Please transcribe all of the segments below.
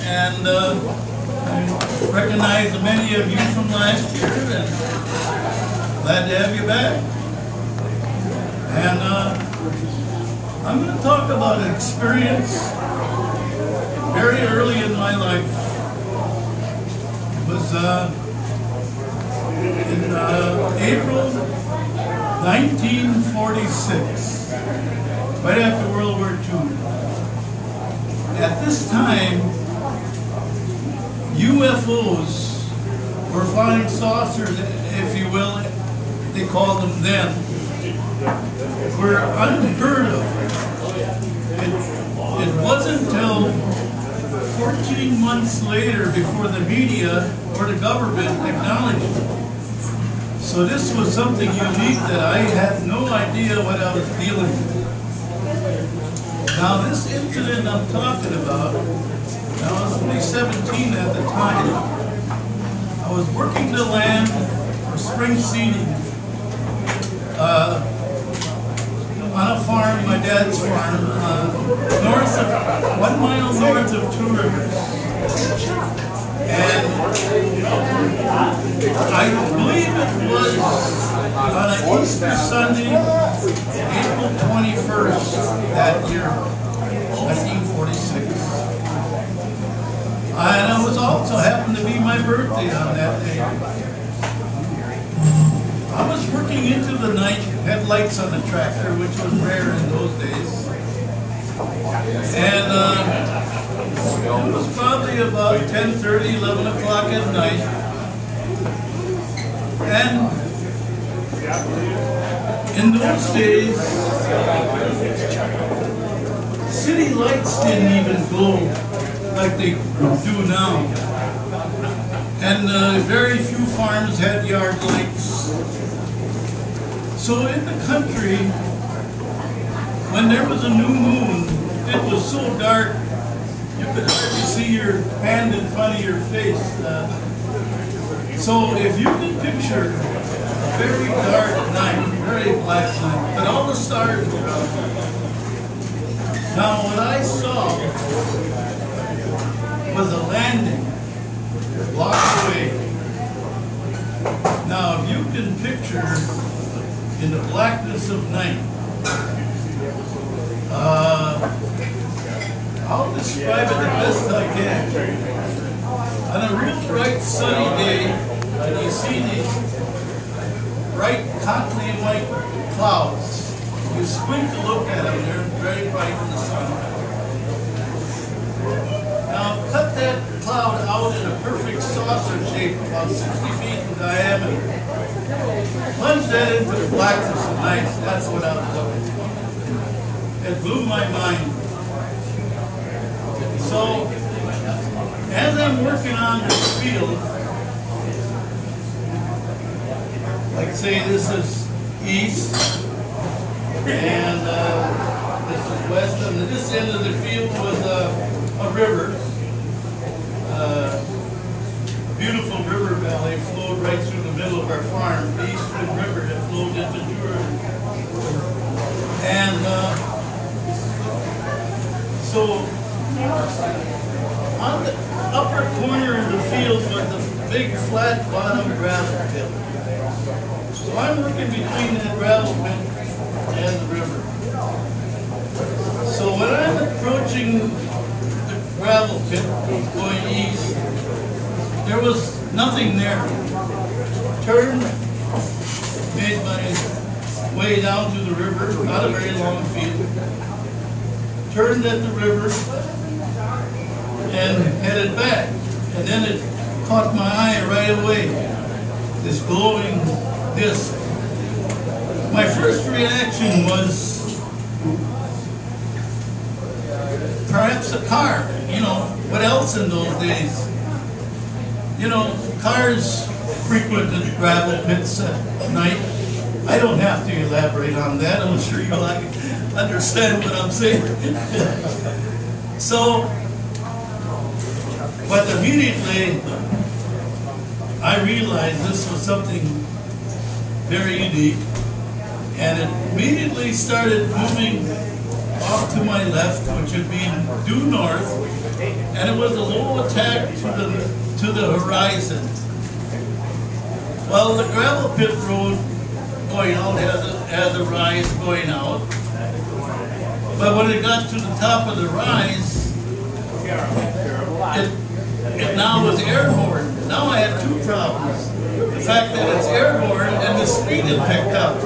and I recognize many of you from last year, and glad to have you back. And I'm going to talk about an experience very early in my life. It was in April 1946, right after World War II. At this time, UFOs, or flying saucers, if you will, they called them then, were unheard of. It wasn't until 14 months later before the media or the government acknowledged it. So this was something unique that I had no idea what I was dealing with. Now this incident I'm talking about, I was only 17 at the time. I was working the land for spring seeding on a farm, my dad's farm, 1 mile north of Two Rivers. And I believe it was on an Easter Sunday, April 21st that year, 1946. And it was also happened to be my birthday on that day. I was working into the night, had lights on the tractor, which was rare in those days. And it was probably about 10:30, 11 o'clock at night. And in those days, city lights didn't even glow like they do now. And very few farms had yard lights. So in the country, when there was a new moon, it was so dark you could hardly see your hand in front of your face. So if you can picture a very dark night, very black night, but all the stars were out. Now what I saw was a landing blocks away. Now if you can picture in the blackness of night, I'll describe it the best I can. On a real bright sunny day, and you see these bright cottony white clouds. You squint to look at them, they're very bright in the sun. Now cut that cloud out in a perfect saucer shape, about 60 feet in diameter. Plunge that into the blackness of night. That's what I was looking for. It blew my mind. So, as I'm working on this field, like say this is east, and this is west, and this end of the field was a river. Beautiful river valley flowed right through the middle of our farm, the Eastern River that flowed into Two Rivers. And so on the upper corner of the field was a big flat bottom gravel pit. So I'm working between that gravel pit and the river. So when I'm approaching the gravel pit going east, there was nothing there. Turned, made my way down to the river, not a very long field. Turned at the river and headed back. And then it caught my eye right away, this glowing disc. My first reaction was perhaps a car. You know, what else in those days? You know, cars frequented gravel pits at night. I don't have to elaborate on that. I'm sure you'll understand what I'm saying. So, but immediately I realized this was something very unique, and it immediately started moving off to my left, which would be due north, and it was a low attack to the horizon. Well, the gravel pit road going out had a rise going out, but when it got to the top of the rise, it now was airborne. Now I had two problems. The fact that it's airborne and the speed it picked up.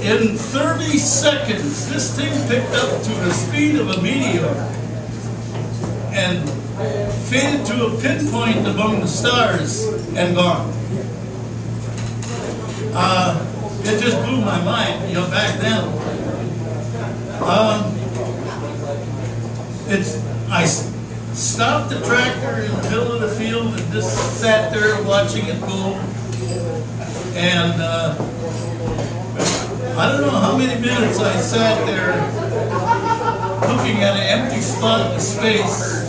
In 30 seconds, this thing picked up to the speed of a meteor and faded to a pinpoint among the stars and gone. It just blew my mind, you know, back then. I stopped the tractor in the middle of the field and just sat there watching it go. And I don't know how many minutes I sat there looking at an empty spot in space.